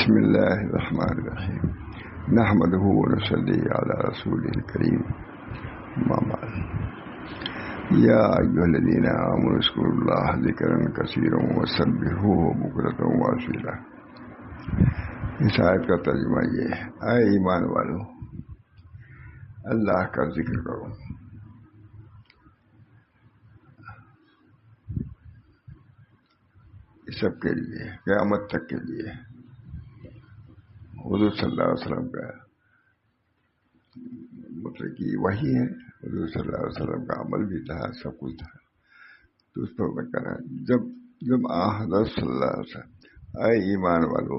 بسم الله الرحمن الرحيم نحمده ونصلي على رسوله الكريم ما بعد يا أيها الذين آمنوا اذكروا الله ذكرا كثيرا وسبحوه بكرة وأصيلا. اس آیت کا ترجمہ یہ ہے: اے ایمان والو، اللہ کا ذکر کرو. یہ سب کے لیے، قیامت تک کے لیے. حضور صلی اللہ علیہ وسلم کا مطلب کہ وہی ہے. حضور صلی اللہ علیہ وسلم کا عمل بھی تھا، سب کچھ تھا. تو اس پر میں کہنا، جب حضرت صلی اللہ علیہ وسلم اے ایمان والو،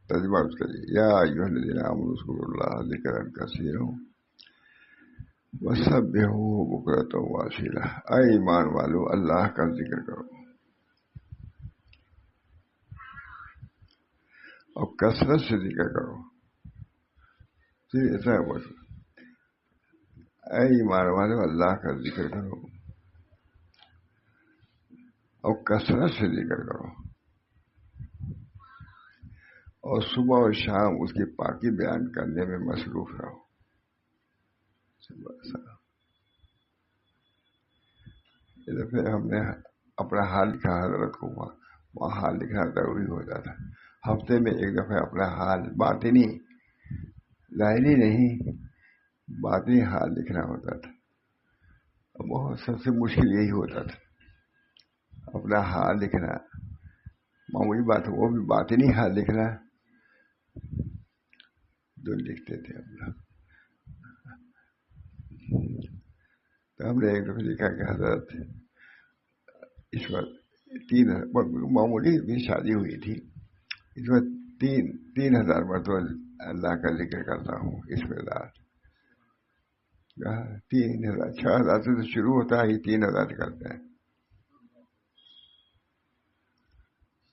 ترجمہ اس کا یا ایھا الذین آمنوا اذکروا اللہ ذکرا کثیرا وسبحوہ بکرۃ واصیلا. اے ایمان والو، اللہ کا ذکر کرو اور کثرت سے ذکر کرو. ایسا ہے بس، اے ایمان والو، اللہ کا ذکر کرو اور کثرت سے ذکر کرو، اور صبح اور شام اس کی پاکی بیان کرنے میں مصروف رہو. اس دفعہ ہم نے اپنا حال لکھا، حضرت کو وہاں حال لکھنا ضروری ہوتا تھا. ہفتے میں ایک دفعہ اپنا حال، باطنی ظاہری نہیں، باطنی حال لکھنا ہوتا تھا. بہت سب سے مشکل یہی ہوتا تھا، اپنا حال لکھنا. معمولی بات وہ بھی باطنی حال لکھنا جو لکھتے تھے اپنا. تو ہم نے ایک دفعہ لکھا کہ حضرت اس وقت معمولی بھی شادی ہوئی تھی، اس وقت 3000 مرتبہ اللہ کا ذکر کرتا ہوں. اس میں 3000 6000 سے تو شروع ہوتا ہے، 3000 کرتے ہیں.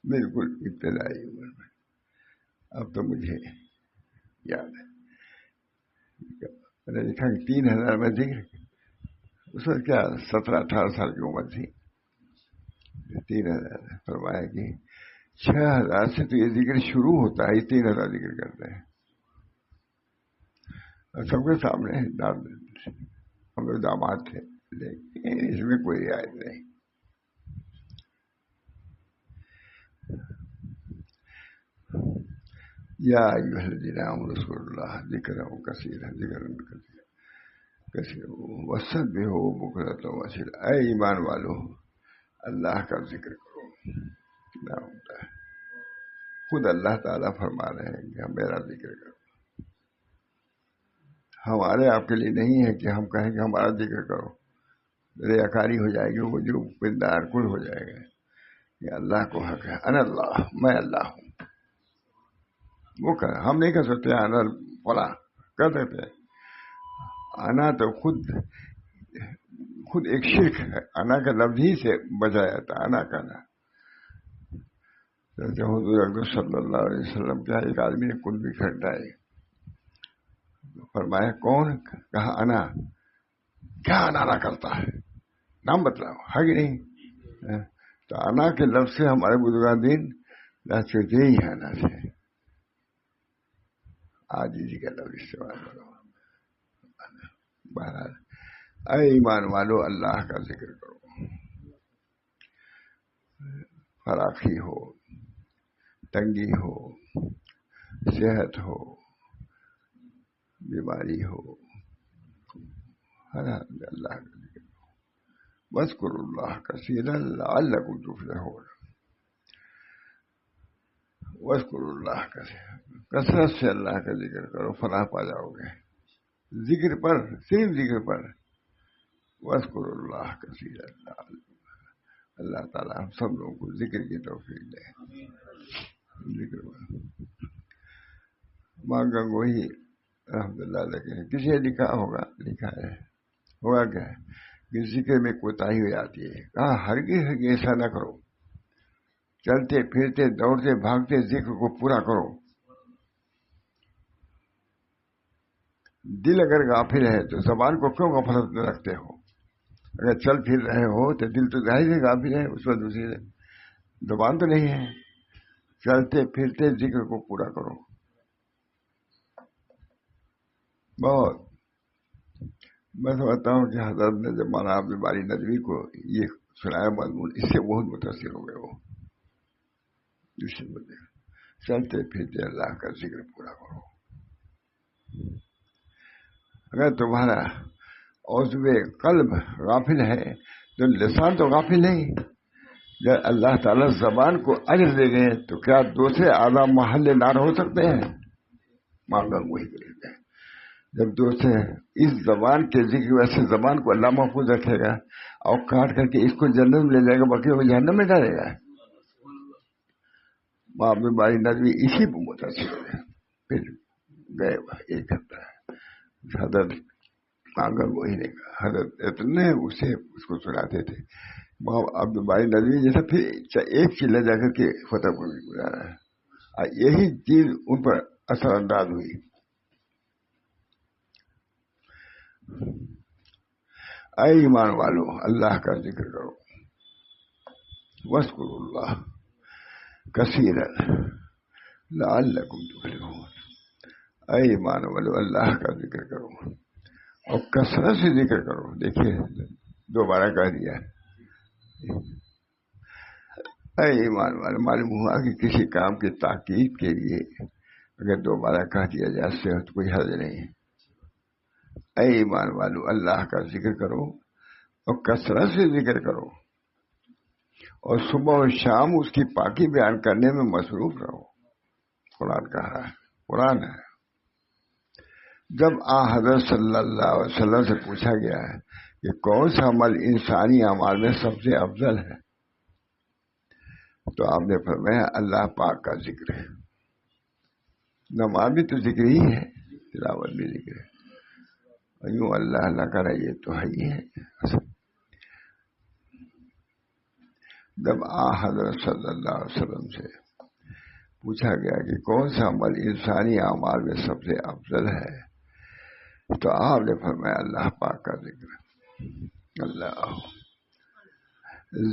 بالکل ابتدائی عمر میں. اب تو مجھے یاد ہے میں نے لکھا کہ 3000 میں ذکر. اس وقت کیا 17-18 سال کی عمر تھی. 3000 فرمایا کہ 6000 سے تو یہ ذکر شروع ہوتا ہے، 3000 ذکر کرتے ہیں. اور سب کے سامنے ہم لوگ داماد تھے، لیکن اس میں کوئی رعایت نہیں. یا ایھا الذین آمنوا اذکروا اللہ ذکرا کثیرا وسبحوہ بکرۃ واصیلا. اے ایمان والو، اللہ کا ذکر کرو. کیا ہوتا ہے؟ خود اللہ تعالیٰ فرما رہے ہیں کہ میرا ذکر کرو. ہمارے آپ کے لیے نہیں ہے کہ ہم کہیں کہ ہمارا ذکر کرو، ریاکاری ہو جائے گی، وہ جو پندار کل ہو جائے گا. یہ اللہ کو حق ہے. انا اللہ، میں اللہ ہوں. وہ کر ہم نہیں کر سکتے. انا فلاں کر دیتے. انا تو خود ایک شرک ہے. انا کا لفظ ہی سے بچا جاتا ہے انا کہنا. حضور اکرم صلی اللہ علیہ وسلم کیا ایک آدمی نے کل بھی کھٹائی، فرمایا کون؟ کہا انا. کیا انا کرتا ہے؟ نام بتلاؤ، ہے کہ نہیں؟ تو انا کے لفظ سے ہمارے بزرگان دین لچکتے ہی ہے. انا سے آج اسی کا لفظ استعمال کرو. بہرحال اے ایمان والو، اللہ کا ذکر کرو. فراخی ہو، تنگی ہو، صحت ہو، بیماری ہو، ہر حال میں اللہ کا ذکر کرو. واذکروا اللہ کثیرا لعلکم تفلحون. واذکروا اللہ کثیرا، کثرت سے اللہ کا ذکر کرو، فلاح پا جاؤ گے. ذکر پر، صرف ذکر پر. واذکروا اللہ کثیرا. اللہ تعالیٰ ہم سب لوگوں کو ذکر کی توفیق دے. ذکر ماں گنگوہی رحمۃ اللہ علیہ کسی نے لکھا ہے ہوگا کیا کہ ذکر میں کوتاہی ہو جاتی ہے. کہا ہرگز ایسا نہ کرو. چلتے پھرتے دوڑتے بھاگتے ذکر کو پورا کرو. دل اگر غافل ہے تو زبان کو کیوں غفلت میں رکھتے ہو؟ اگر چل پھر رہے ہو تو دل تو ظاہر ہے غافل ہے. اس وقت دوسری زبان تو نہیں ہے. چلتے پھرتے ذکر کو پورا کرو. بہت میں سمجھتا ہوں کہ حضرت نے جب مولانا عبد الباری ندوی کو یہ سنایا مضمون، اس سے بہت متاثر ہو گئے. وہ دوسرے بندے چلتے پھرتے اللہ کا ذکر پورا کرو. اگر تمہارا عضو قلب غافل ہے تو لسان تو غافل نہیں. جب اللہ تعالیٰ زبان کو اجر دے گئے تو کیا دوسرے اعضاء محل نار ہو سکتے ہیں؟ معاملہ وہی کرے گا. جب دوسرے اس زبان کے ذکر ویسے زبان کو اللہ محفوظ رکھے گا اور کاٹ کر کے اس کو جنت میں لے جائے گا، باقی وہ جہنم میں ڈالے گا. معاملہ باری ندوی اسی پہ متاثر ہو گئے. پھر گئے ایک ہفتہ حضرت آنگن وہی نے کہا، حضرت اتنے اس کو سناتے تھے. عبد الباری ندوی جیسا پھر ایک چیلے جا کر کے فتح کو بھی گزارا ہے. یہی چیز ان پر اثر انداز ہوئی. اے ایمان والو اللہ کا ذکر کرو، واذکروا اللہ کثیرا لعلکم تفلحون. اے ایمان والو اللہ کا ذکر کرو اور کثرت سے ذکر کرو. دیکھیے دوبارہ کہہ دیا. اے ایمان والو، معلوم ہوا کہ کسی کام کی تاکید کے لیے اگر دوبارہ کہہ دیا جائے اس سے تو کوئی حرج نہیں. اے ایمان والو اللہ کا ذکر کرو اور کثرت سے ذکر کرو اور صبح و شام اس کی پاکی بیان کرنے میں مصروف رہو. قرآن کہا ہے، قرآن ہے. جب حضرت صلی اللہ علیہ وسلم سے پوچھا گیا ہے کہ کون سا عمل انسانی اعمال میں سب سے افضل ہے تو آپ نے فرمایا اللہ پاک کا ذکر ہے. نماز بھی تو ذکر ہی ہے، تلاوت بھی ذکر ہے. یوں اللہ اللہ کرے یہ تو ہے ہی ہے. جب حضرت صلی اللہ علیہ وسلم سے پوچھا گیا کہ کون سا عمل انسانی اعمال میں سب سے افضل ہے تو آپ نے فرمایا اللہ پاک کا ذکر. اللہ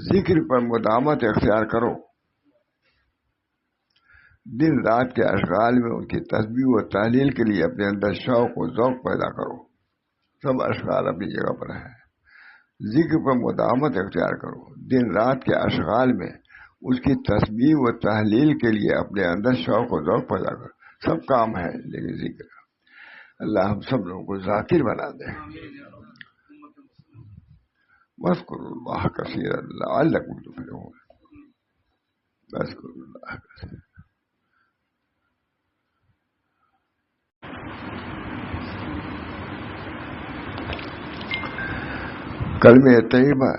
ذکر پر مداومت اختیار کرو. دن رات کے اشغال میں ان کی تسبیح و تحلیل کے لیے اپنے اندر شوق و ذوق پیدا کرو. سب اشغال اپنی جگہ پر ہے. ذکر پر مداومت اختیار کرو. دن رات کے اشغال میں اس کی تسبیح و تحلیل کے لیے اپنے اندر شوق و ذوق پیدا کرو. سب کام ہے لیکن ذکر. اللہ ہم سب لوگوں کو ذاکر بنا دے. واذکروا اللہ کثیرا لعلکم تفلحون. واذکروا اللہ کثیرا. کلمہ طیبہ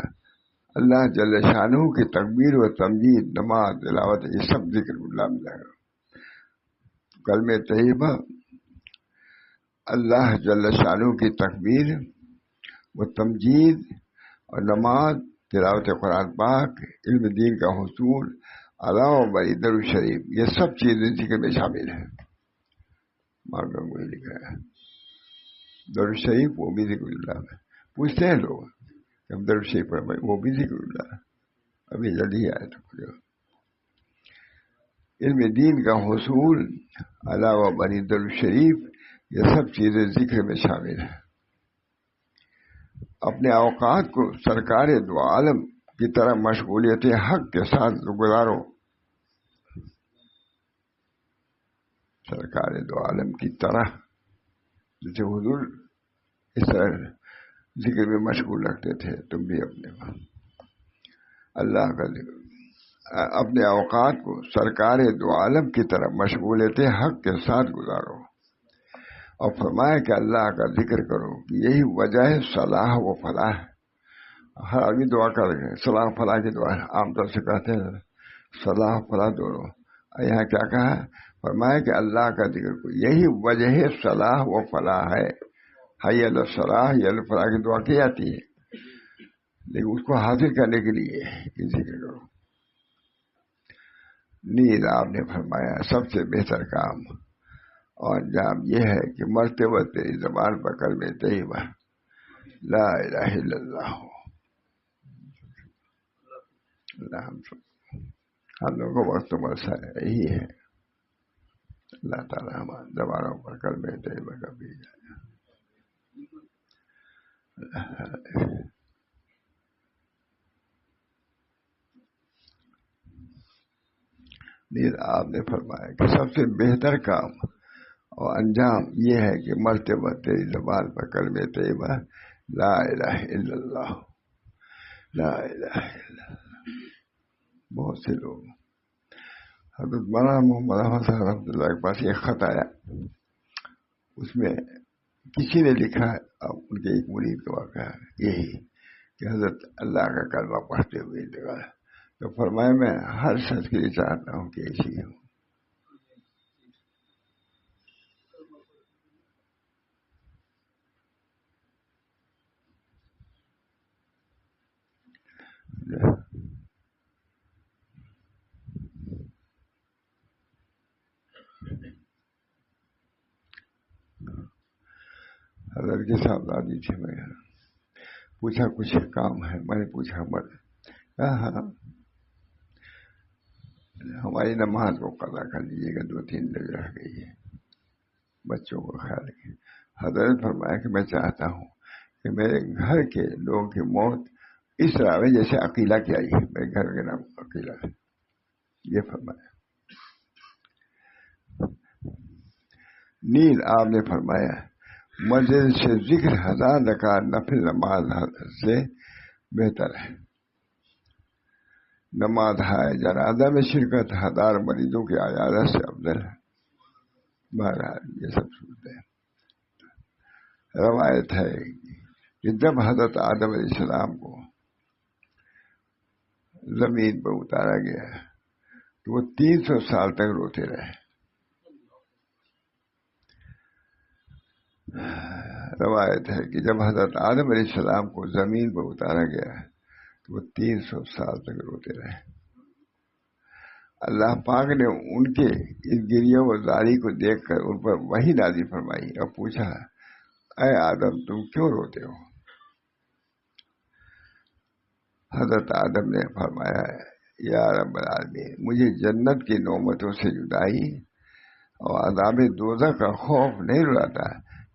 اللہ جل شانہ کی تکبیر و تمجید، نماز، تلاوت، یہ سب ذکر اللہ میں جائے گا. کلمہ طیبہ اللہ جل شانہ کی تکبیر و تمجید اور نماز، تلاوت قرآن پاک، علم دین کا حصول، علاوہ بری درود شریف، یہ سب چیزیں ذکر میں شامل ہیں. مانگا وہی لکھا ہے درود شریف، وہ بھی ذکر اللہ میں. پوچھتے ہیں لوگ ہم درود شریف پڑھ، وہ بھی ذکر اللہ. ابھی جلدی آئے تو علم دین کا حصول، علاوہ بری درود شریف، یہ سب چیزیں ذکر میں شامل ہیں. اپنے اوقات کو سرکار دو عالم کی طرح مشغولیت حق کے ساتھ گزارو. سرکار دو عالم کی طرح جیسے حضور اس طرح ذکر میں مشغول رکھتے تھے، تم بھی اپنے اللہ کا ذکر. اپنے اوقات کو سرکار دو عالم کی طرح مشغولیت حق کے ساتھ گزارو. اور فرمایا کہ اللہ کا ذکر کرو کہ یہی وجہ ہے صلاح و فلاح. ہر آدمی دعا کر رہے ہیں، صلاح فلاح کی دعا عام طور سے کہتے ہیں صلاح فلاح دونوں. یہاں کیا کہا؟ فرمایا کہ اللہ کا ذکر کرو یہی وجہ ہے صلاح و فلاح ہے. حی علی الصلاح، حی علی الفلاح کی دعا کی جاتی ہے، لیکن اس کو حاصل کرنے کے لیے ذکر کرو. نیز آپ نے فرمایا سب سے بہتر کام اور انجام یہ ہے کہ مرتے وقت تیری زبان پر کلمہ طیبہ لا الہ الا اللہ ہو. اللہ ہم سب ہم لوگوں کو وقت مرسا یہی ہے. اللہ تعالیٰ ہمارے زبانوں پر کلمہ طیبہ کا بیج ہے. نیز آپ نے فرمایا کہ سب سے بہتر کام اور انجام یہ ہے کہ مرتے وقت تیری زبان پر کلمہ طیبہ لا الہ الا اللہ، لا الہ الا اللہ. بہت سے لوگ حضرت مولانا محمد احمد صاحب رحمۃ اللہ کے پاس ایک خط آیا، اس میں کسی نے لکھا ہے، اب ان کے ایک مرید کا واقعہ ہے یہی کہ حضرت اللہ کا کلمہ پڑھتے ہوئے انتقال. تو فرمایا میں ہر شخص کے لیے چاہتا ہوں کہ ایسی ہوں. حضرت کے ساتھ آدمی تھے، میں پوچھا کچھ کام ہے، میں نے پوچھا مر ہاں ہماری نماز کو قضا کر لیجیے گا، 2-3 دن رہ گئی ہے، بچوں کو خیال رکھیں. حضرت فرمایا کہ میں چاہتا ہوں کہ میرے گھر کے لوگوں کی موت اس طرح ہے جیسے عقیلہ کی آئی ہے، میرے گھر کے نام عقیلہ ہے. یہ فرمایا. نیز آپ نے فرمایا مسجد سے ذکر 1000 رکعت نفل نماز سے بہتر ہے. نماز ہے جنازہ میں شرکت 1000 مریضوں کی عیادت سے افضل ہے. بہرحال یہ سب سنتے ہیں. روایت ہے کہ جب حضرت آدم علیہ السلام کو زمین پر اتارا گیا تو وہ 300 سال تک روتے رہے. روایت ہے کہ جب حضرت آدم علیہ السلام کو زمین پر اتارا گیا تو وہ 300 سال تک روتے رہے. اللہ پاک نے ان کے اس گریہ و زاری کو دیکھ کر ان پر وحی نازل فرمائی اور پوچھا اے آدم تم کیوں روتے ہو؟ حضرت آدم نے فرمایا یا رب العالمین مجھے جنت کی نعمتوں سے جدائی اور عذاب دوزخ کا خوف نہیں رلاتا،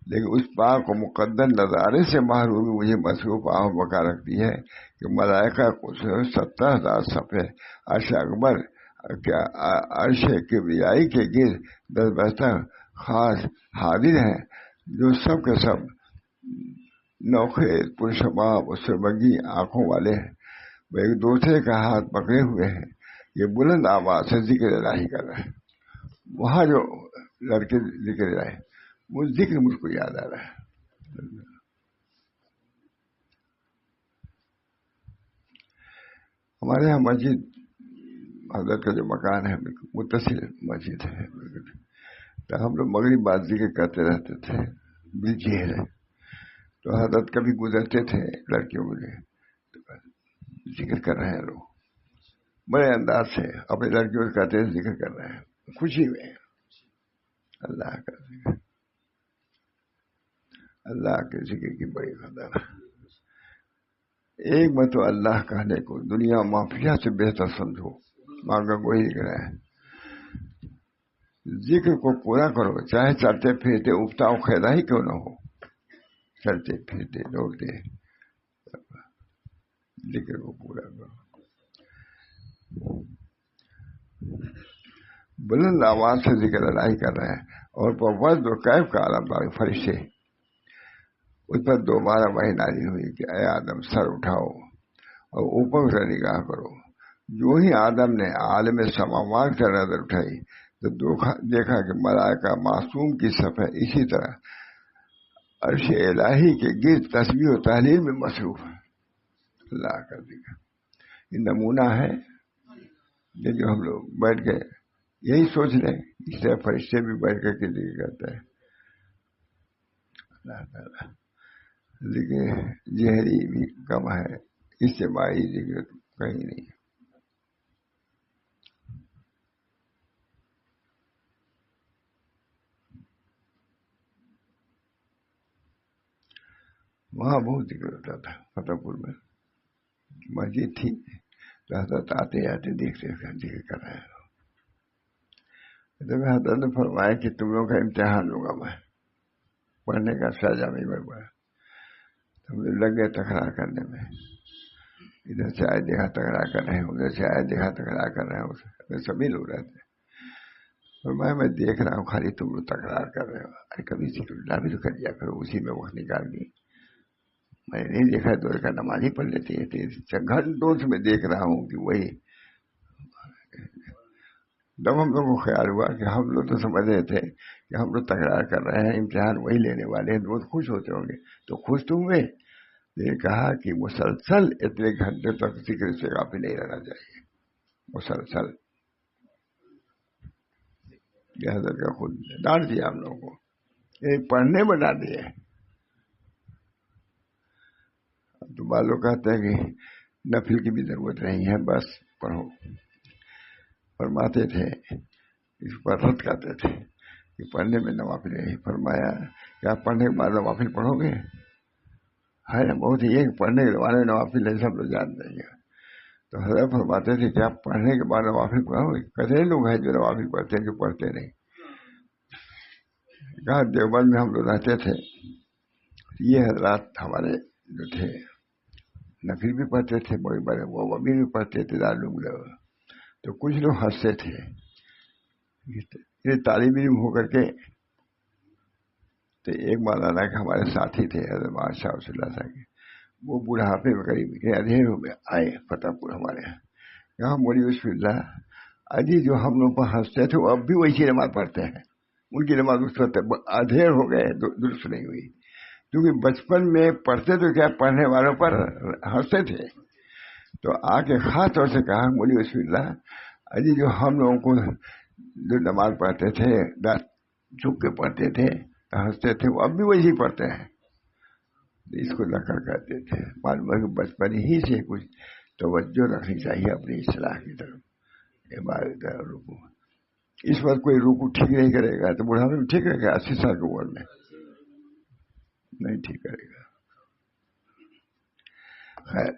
لیکن اس پاک و مقدر نظارے سے محرومی مجھے مصروف آہ بکا رکھتی ہے کہ ملائکہ کو 70,000 صفحے عرش اکبر عرش کبریائی کے گرد 10 بستر خاص حاضر ہیں، جو سب کے سب نوخے پرشباب اور سرمگی آنکھوں والے ہیں. وہ ایک دوسرے کا ہاتھ پکڑے ہوئے ہیں. یہ بلند آواز سے ذکر الہی کر رہا ہے. وہاں جو لڑکے ذکر رہے وہ ذکر مجھ کو یاد آ رہا ہے. ہمارے یہاں مسجد حضرت کا جو مکان ہے متصل مسجد ہے، تو ہم لوگ مغرب بعد ذکر کرتے رہتے تھے بالجہر. تو حضرت کبھی گزرتے تھے لڑکیوں کے لیے تو ذکر کر رہے ہیں لوگ بڑے انداز سے اپنی لڑکیوں سے کہتے ہیں ذکر کر رہے ہیں خوشی میں. اللہ کا ذکر، اللہ کے ذکر کی بڑی قدر. ایک میں تو اللہ کہنے کو دنیا مافیا سے بہتر سمجھو. مانگا وہی لکھ رہا ہے ذکر کو پورا کرو چاہے چلتے پھرتے افتاؤ خیدا ہی کیوں نہ ہو. چلتے پھرتے دوڑتے ذکر کو پورا کرو. بلند آواز سے ذکر الہی کر رہے ہیں اور وزن و کیف کا عالم دار فرشتے. اس پر دوبارہ وحی نازل ہوئی کہ اے آدم سر اٹھاؤ اور اوپر سے نگاہ کرو. جو ہی آدم نے عالم سماوات سے نظر اٹھائی تو دیکھا کہ ملائکہ معصوم کی صفحہ اسی طرح عرش الہی کے گرد تسبیح و تحلیل میں مصروف ہے. اللہ کا ذکر یہ نمونہ ہے. لیکن ہم لوگ بیٹھ کے یہی سوچ لیں اس طرح فرشتے بھی بیٹھ کر کے ذکر کرتے ہیں. اللہ تعالیٰ ذکر جہری بھی کم ہے، اجتماعی ذکر کہیں نہیں. وہاں بہت ذکر ہوتا تھا. فتح پور میں مسجد تھی تو حضرت آتے آتے دیکھتے ذکر کر رہے ہیں. تو حضرت نے فرمایا کہ تم لوگوں کا امتحان ہوگا میں پڑھنے کا سجا نہیں بڑھ پایا. تم لگ گئے تکرار کرنے میں, ادھر سے آئے دیکھا تکرار کر رہے ہیں, ادھر سے آئے دیکھا تکرار کر رہے ہیں, سبھی لوگ رہتے ہیں. فرمایا میں دیکھ رہا ہوں خالی تم لوگ تکرار کر رہے ہو, ارے کبھی ذکر اللہ بھی تو کر دیا کرو, اسی میں وقت نکال دی. میں نے نہیں دیکھا دور کا نماز ہی پڑھ لیتے ہیں, گھنٹوں سے میں دیکھ رہا ہوں کہ وہی. جب ہم لوگوں کو خیال ہوا کہ ہم لوگ تو سمجھ رہے تھے کہ ہم لوگ تکرار کر رہے ہیں, امتحان وہی لینے والے ہیں, بہت خوش ہوتے ہوں گے. تو خوش تو ہوئے, یہ کہا کہ مسلسل اتنے گھنٹے تک ذکر سے غافل نہیں رہنا چاہیے, مسلسل. یہ حضرت کا خود ڈانٹ دیا ہم لوگوں کو, یہ پڑھنے میں ڈانٹ دیا. تو بعض لوگ کہتے ہیں کہ نفل کی بھی ضرورت نہیں ہے, بس پڑھو. فرماتے تھے اس پر رد کرتے تھے کہ پڑھنے میں نوافل نہیں. فرمایا کہ آپ پڑھنے کے بعد نوافل پڑھو گے, ہے نا, بہت ہی ایک پڑھنے کے بعد نوافل نہیں, سب لوگ جان دیں گے. تو حضرت فرماتے تھے کہ آپ پڑھنے کے بعد نوافل پڑھو گے. کتنے لوگ ہیں جو نوافل پڑھتے ہیں, جو پڑھتے نہیں. کہا دیوبند میں ہم لوگ رہتے تھے, یہ حضرات ہمارے جو تھے نفل بھی پڑھتے تھے, بڑے بڑے وہ ابھی بھی پڑھتے تھے دارالعلوم لوگ. تو کچھ لوگ ہنستے تھے. یہ طالب علم ہو کر کے تو ایک مولانا کے ہمارے ساتھی تھے حضرت شاہ رسول اللہ صاحب کے, وہ بڑھاپے میں قریب اندھیر ہو گئے, آئے فتح پور ہمارے یہاں مولی بسم اللہ اجی جو ہم لوگ پر ہنستے تھے وہ اب بھی ویسی نماز پڑھتے ہیں. ان کی نماز اس وقت ادھیر ہو گئے, درست نہیں ہوئی, کیونکہ بچپن میں پڑھتے تو کیا پڑھنے والوں پر ہنستے تھے. تو آ کے خاص طور سے کہا مولی بسم اللہ اجی جو ہم لوگوں کو جو نماز پڑھتے تھے جھک کے پڑھتے تھے ہنستے تھے, وہ اب بھی ویسے ہی پڑھتے ہیں. اس کو لکڑ کہتے تھے. معلوم ہے کہ بچپن ہی سے کچھ توجہ رکھنی چاہیے اپنی اصلاح کی طرف, عبادت رکوع. اس وقت کوئی رکوع ٹھیک نہیں کرے گا تو بڑھاپے میں ٹھیک رہے گا, 80 سال کی عمر میں نہیں ٹھیک کرے گا. خیر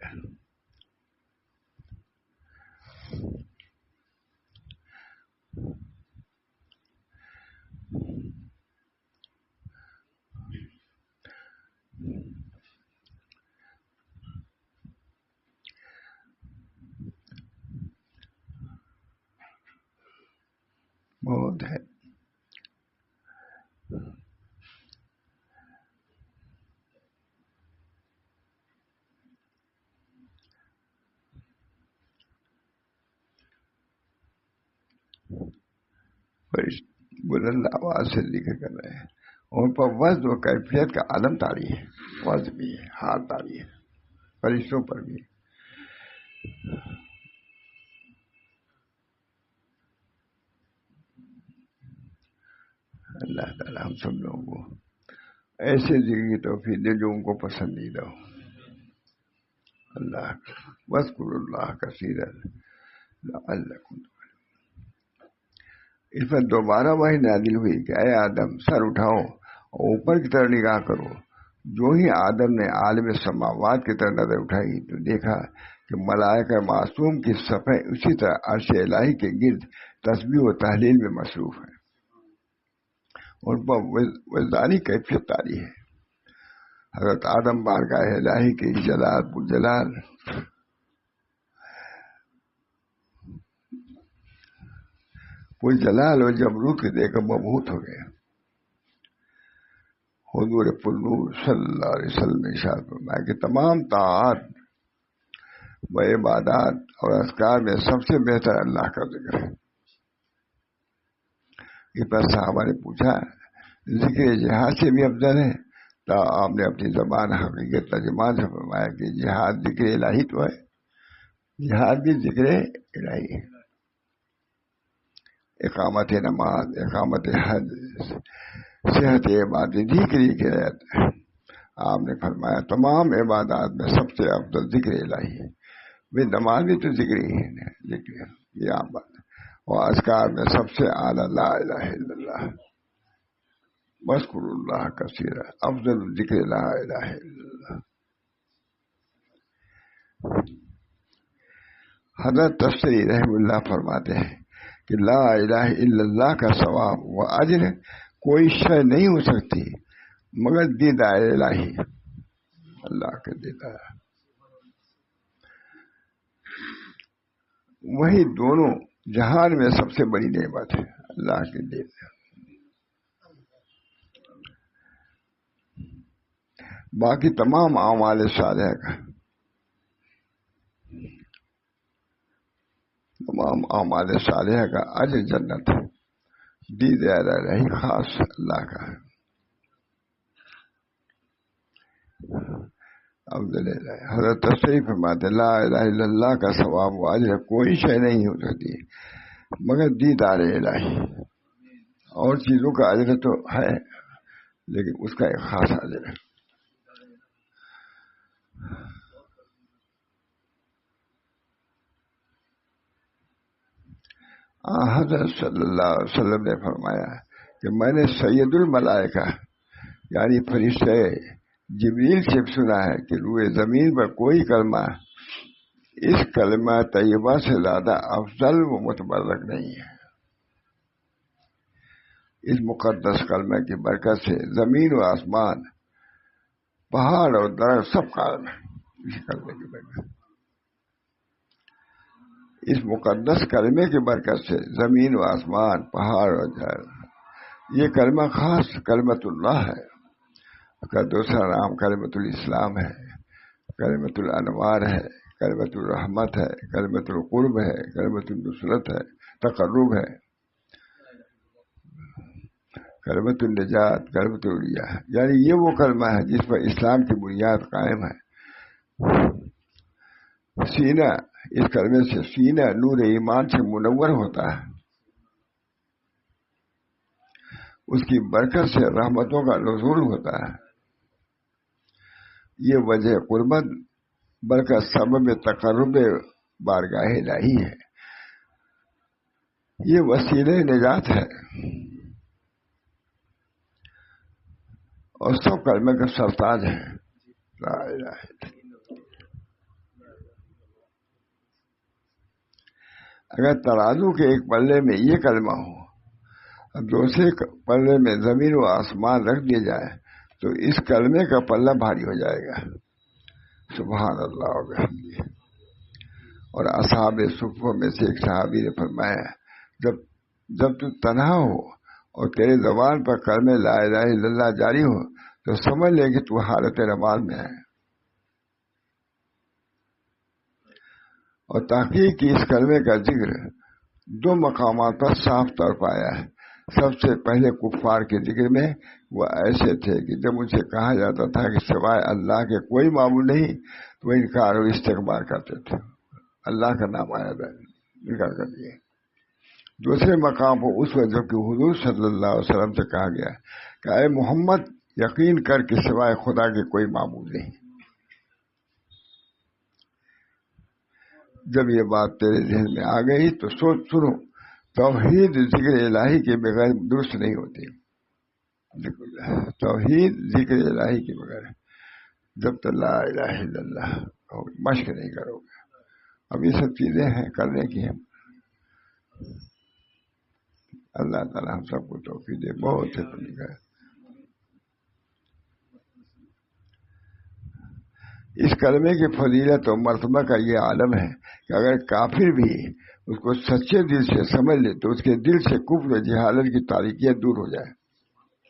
بہت ہے. بلند آواز سے ذکر کر رہے ہیں, ان پر وزن و کیفیت کا عالم طاری ہے, وزن بھی ہے, حال طاری ہے, فرشتوں پر بھی. اللہ تعالیٰ ہم سب لوگوں کو ایسے ذکر کی توفیق دے جو ان کو پسندیدہ ہو. اللہ واذکروا اللہ کثیرا لعلکم. اس پر دوبارہ وہی نازل ہوئی کہ اے آدم سر اٹھاؤ اور اوپر کی طرف نگاہ کرو. جو ہی آدم نے عالم سماوات کی طرف نظر اٹھائی تو دیکھا کہ ملائکہ معصوم کی صفحے اسی طرح عرش الہی کے گرد تسبیح و تحلیل میں مصروف ہیں. ان پر وجدانی کیفیت طاری ہے. حضرت آدم بارگاہ الہی کے جلال بجلال وہ جلال و جبروت کے دیکھ کر مبہوت ہو گئے. حضور پرنور صلی اللہ علیہ وسلم نے ارشاد فرمایا کہ تمام طاعات و عبادات اور اذکار میں سب سے بہتر اللہ کا ذکر ہے. اس پر صحابہ نے پوچھا ذکر جہاد سے بھی افضل ہے؟ تو آپ نے اپنی زبان حقیقت ترجمان سے فرمایا کہ جہاد ذکر الہی تو ہے, جہاد بھی ذکر الہی ہے. اقامت نماز, اقامت حج, صحت عبادت ذکر کی رہتا ہے. آپ نے فرمایا تمام عبادات میں سب سے افضل ذکر الہی ہے. بھائی نماز بھی تو ذکر ہی ہے, ذکر یہ عام بات ہے. اور اذکار میں سب سے اعلیٰ لا الہ الا اللہ, واذکروا اللہ کثیرا, افضل الذکر لا الہ الا اللہ. حضرت تفسیری رحم اللہ فرماتے ہیں کہ لا الہ الا اللہ کا ثواب و اجر کوئی شے نہیں ہو سکتی مگر دیدار الہی، اللہ کے دیدار، وہی دونوں جہان میں سب سے بڑی نعمت ہے، اللہ کے دیدار۔ باقی تمام اعمال صالحہ کا، تمام اعمال صالحہ کا اجر جنت ہے، دیدار الہی خاص اللہ کا ہے۔ عبداللہ حضرت تفسیر فرماتے لا الہ الا اللہ کا ثواب و اجر کوئی شے نہیں ہو سکتی مگر دیدار الہی، اور چیزوں کا اجر تو ہے لیکن اس کا ایک خاص اجر ہے۔ حضرت صلی اللہ علیہ وسلم نے فرمایا کہ میں نے سید الملائکہ یعنی فرشتے جبریل سے سنا ہے کہ روئے زمین پر کوئی کلمہ اس کلمہ طیبہ سے زیادہ افضل و متبرک نہیں ہے۔ اس مقدس کلمہ کی برکت سے زمین و آسمان، پہاڑ اور درخت سب قائم ہے، اس کلمے کی برکت، اس مقدس کلمے کی برکت سے زمین و آسمان، پہاڑ اور درخت، یہ کلمہ خاص کلمت اللہ ہے۔ کا دوسرا نام کلمت الاسلام ہے، کلمت الانوار ہے، کلمت الرحمت ہے، کلمت القرب ہے، کلمت النصرت ہے، تقرب ہے، کلمت النجات، کلمت العلیہ، یعنی یہ وہ کلمہ ہے جس پر اسلام کی بنیاد قائم ہے۔ سینہ، اس کلمے سے سینہ نور ایمان سے منور ہوتا ہے، اس کی برکت سے رحمتوں کا نزول ہوتا ہے۔ یہ وجہ قربت برکت سبب تقرب بارگاہ الہی ہے، یہ وسیلہ نجات ہے، اور سب کلمے کا سرتاج ہے، لا الہ الا اللہ۔ اگر ترازو کے ایک پلے میں یہ کلمہ ہو اور دوسرے پلے میں زمین و آسمان رکھ دیا جائے تو اس کلمے کا پلہ بھاری ہو جائے گا، سبحان اللہ و بحمدہ۔ اور اصحاب صفوں میں سے ایک صحابی نے فرمایا جب تو تنہا ہو اور تیرے زبان پر کلمہ لا الہ الا اللہ جاری ہو تو سمجھ لے کہ تو حالت نماز میں ہے۔ اور تحقیق کی اس کلمے کا ذکر دو مقامات پر صاف طور پر آیا ہے۔ سب سے پہلے کفار کے ذکر میں وہ ایسے تھے کہ جب ان سے کہا جاتا تھا کہ سوائے اللہ کے کوئی معبود نہیں تو وہ انکار و استکبار کرتے تھے، اللہ کا نام آیا تھا انکار کر دیے۔ دوسرے مقام پر اس وقت جب کہ حضور صلی اللہ علیہ وسلم سے کہا گیا کہ اے محمد یقین کر کے سوائے خدا کے کوئی معبود نہیں۔ جب یہ بات تیرے ذہن میں آ گئی تو سوچ سنو، توحید ذکر الہی کے بغیر درست نہیں ہوتی، توحید ذکر الہی کے بغیر جب تک لا الہ الا اللہ مشق نہیں کرو گے۔ اب یہ سب چیزیں ہیں کرنے کی ہیں، اللہ تعالیٰ ہم سب کو توفیق دے، بہت سے طریقہ ہے۔ اس کلمے کی فضیلت اور مرتبہ کا یہ عالم ہے کہ اگر کافر بھی اس کو سچے دل سے سمجھ لے تو اس کے دل سے کفر و جہالت کی تاریکیت دور ہو جائے۔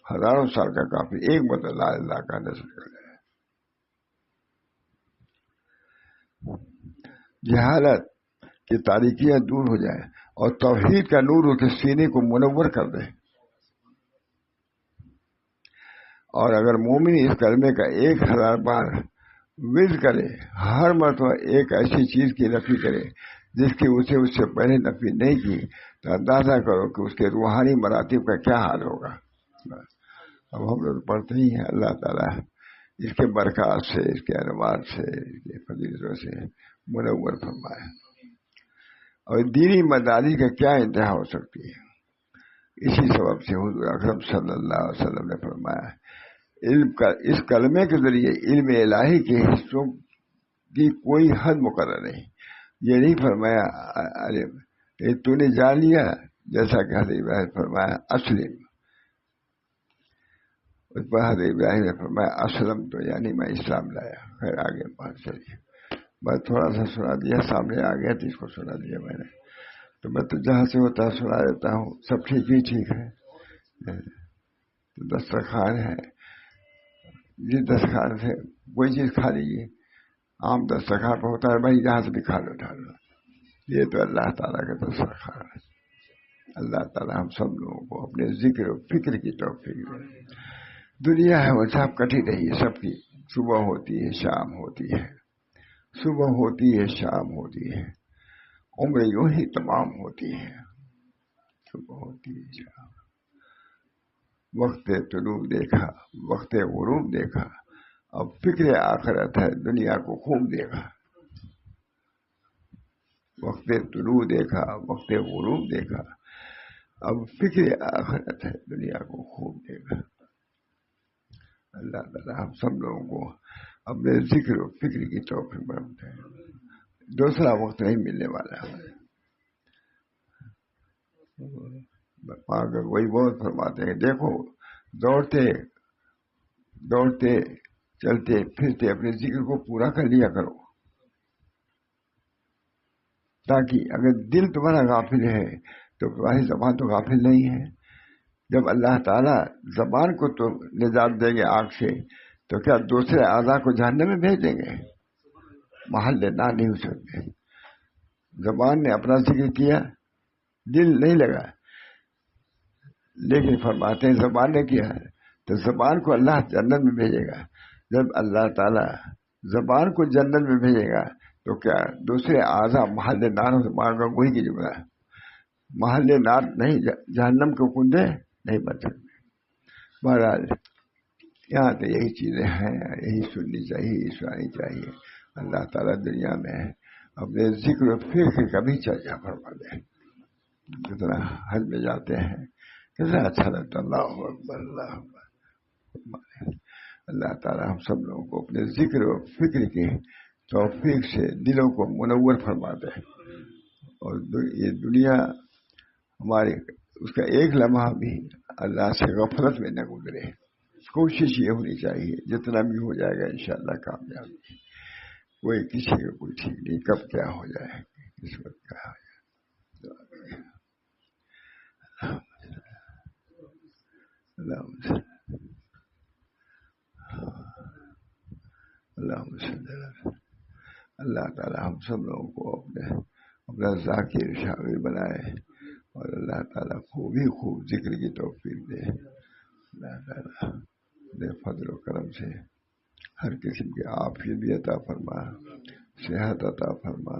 ہزاروں سال کا کافر ایک مرتبہ لا الہ اللہ کا نذر کر جائے، جہالت کی تاریکیت دور ہو جائے اور توحید کا نور اس کے سینے کو منور کر دے۔ اور اگر مومن اس کلمے کا 1000 بار ورد کرے، ہر مرتبہ ایک ایسی چیز کی نفی کرے جس کی اسے اس سے پہلے نفی نہیں کی، تو اندازہ کرو کہ اس کے روحانی مراتب کا کیا حال ہوگا۔ اب ہم لوگ پڑھتے ہی ہیں، اللہ تعالیٰ اس کے برکات سے، اس کے انوار سے، اس کے فضیلتوں سے منور فرمائے۔ اور دینی مداری کا کیا انتہا ہو سکتی ہے۔ اسی سبب سے حضور اکرم صلی اللہ علیہ وسلم نے فرمایا علم کا اس کلمے کے ذریعے علم الہی کے حصوں کی کوئی حد مقرر نہیں، یہ نہیں فرمایا ارے تو نے جان لیا، جیسا کہ حضرت ابراہیم نے فرمایا اسلم، اس پر حضرت ابراہیم نے فرمایا اسلم تو یعنی میں اسلام لایا. خیر آگے بات چلیے. بس تھوڑا سا سنا دیا، سامنے آ گیا تو اس کو سنا دیا میں نے. تو میں تو جہاں سے ہوتا سنا دیتا ہوں. سب ٹھیک ہی ٹھیک ہے. تو دسترخوان ہے، جس دسترخوان سے کوئی چیز کھا لیجیے. عام دسترخوان پہ ہوتا ہے بھائی جہاں سے بھی کھا لو ڈال لو. یہ تو اللہ تعالیٰ کا دسترخوان ہے. اللہ تعالیٰ ہم سب لوگوں کو اپنے ذکر و فکر کی توفیق دے. دنیا ہے وہ سب کٹی رہی ہے، سب کی صبح ہوتی ہے شام ہوتی ہے، صبح ہوتی ہے شام ہوتی ہے، عمر یوں ہی تمام ہوتی ہے. صبح ہوتی ہے شام، وقت طلوع دیکھا، وقت غروب دیکھا، اب فکر آخرت ہے دنیا کو خوب دیکھا. وقت طلوع دیکھا، وقت غروب دیکھا، اب فکر آخرت ہے دنیا کو خوب دیکھا. اللہ تعالیٰ ہم سب لوگوں کو اپنے ذکر و فکر کی توفیق بخشے. دوسرا وقت نہیں ملنے والا ہے. وہی بہت فرماتے ہیں دیکھو دوڑتے دوڑتے چلتے پھرتے اپنے ذکر کو پورا کر لیا کرو، تاکہ اگر دل تمہارا غافل ہے تو تمہاری زبان تو غافل نہیں ہے. جب اللہ تعالیٰ زبان کو تو نجات دیں گے آگ سے، تو کیا دوسرے اعضاء کو جہنم میں بھیج دیں گے؟ محل نہ نہیں ہو سکتے. زبان نے اپنا ذکر کیا، دل نہیں لگا، لیکن فرماتے ہیں زبان نے کیا ہے تو زبان کو اللہ جنت میں بھیجے گا. جب اللہ تعالیٰ زبان کو جنت میں بھیجے گا تو کیا دوسرے اعضاء محل نار مانگا گوئی کی جملہ محل نار نہیں، جہنم کے کنڈے نہیں بن سکتے. بہرحال یہاں تو یہی چیزیں ہیں، یہی سننی چاہیے، سنانی چاہیے. اللہ تعالیٰ دنیا میں اپنے ذکر و فکر کا بھی چرچا فرما دے. جتنا حج میں جاتے ہیں کتنا اچھا لگتا. اللہ اکبر اللہ اکبر. اللہ تعالیٰ ہم سب لوگوں کو اپنے ذکر و فکر کی توفیق سے دلوں کو منور فرما دے. اور یہ دنیا ہماری اس کا ایک لمحہ بھی اللہ سے غفلت میں نہ گزرے. کوشش یہ ہونی چاہیے جتنا بھی ہو جائے گا انشاءاللہ کامیاب. کوئی کسی کا کوئی ٹھیک نہیں کب کیا ہو جائے، اس وقت کیا ہو جائے. اللہ تعالی ہم سب لوگوں کو اپنا ذاکر شاگرد بنائے اور اللہ تعالیٰ خوب ذکر کی توفیق دے. اللہ تعالیٰ دے فضل و کرم سے ہر قسم کی عافیت بھی عطا فرما، صحت عطا فرما،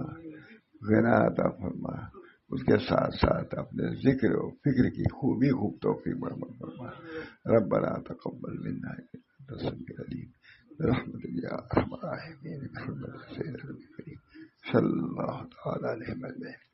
غنا عطا فرما. اس کے ساتھ ساتھ اپنے ذکر و فکر کی خوب توفیق فرما. ربنا تقبل منا انک انت السمیع العلیم برحمتک یا ارحم الراحمین. صلی اللہ تعالی علیہ وسلم.